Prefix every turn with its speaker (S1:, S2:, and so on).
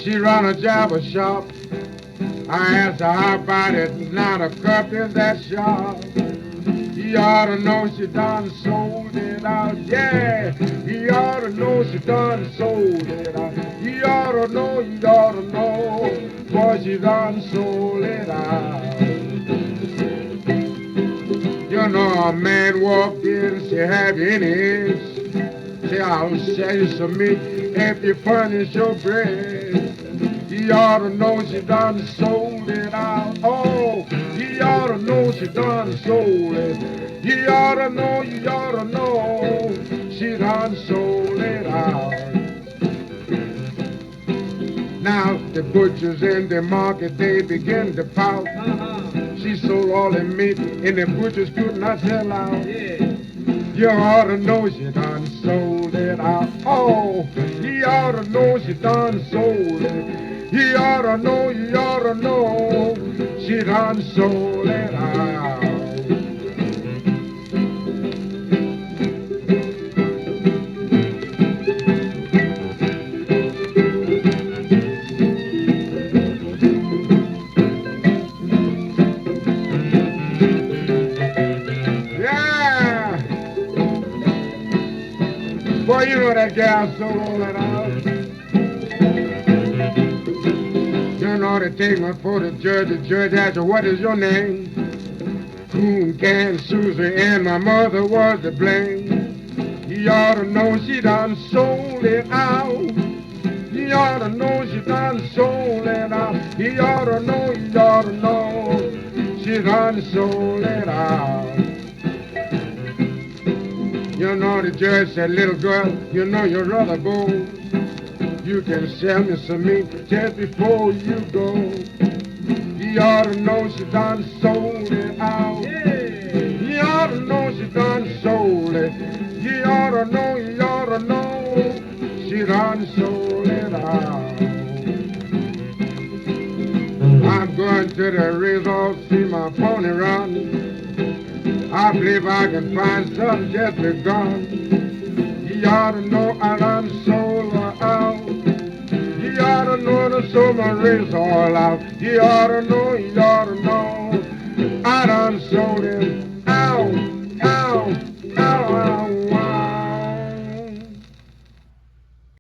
S1: She run a jabber shop. I asked her how about it, now the cup in that shop. You ought to know she done sold it out, yeah. You ought to know she done sold it out. You ought to know, boy, she done sold it out. You know a man walked in, she have any itch. Say, I'll sell you some meat if you furnish your bread. You ought to know she done sold it out. Oh, you ought to know she done sold it. You ought to know, she done sold it out. Now the butchers in the market, they begin to pout. She sold all the meat and the butchers could not sell out. You ought to know she done sold it out. Oh, you ought to know she done sold it. You ought to know, she done sold it out. Yeah! Boy, you know that gal sold all that out. You know they take me for the judge asked her, what is your name? Coon, Can, Susie, and my mother was to blame. You ought to know she done sold it out. You ought to know she done sold it out. You ought to know, she done sold it out. You know the judge said, little girl, you know you're rather bold. You can sell me some meat just before you go. You ought to know she done sold it out. You ought to know she done sold it. You ought to know, she done sold it out. I'm going to the resort, see my pony run. I believe I can find something just begun. You ought to know I done sold her out. You ought to know to sold my race all out. You ought to know, I done sold it.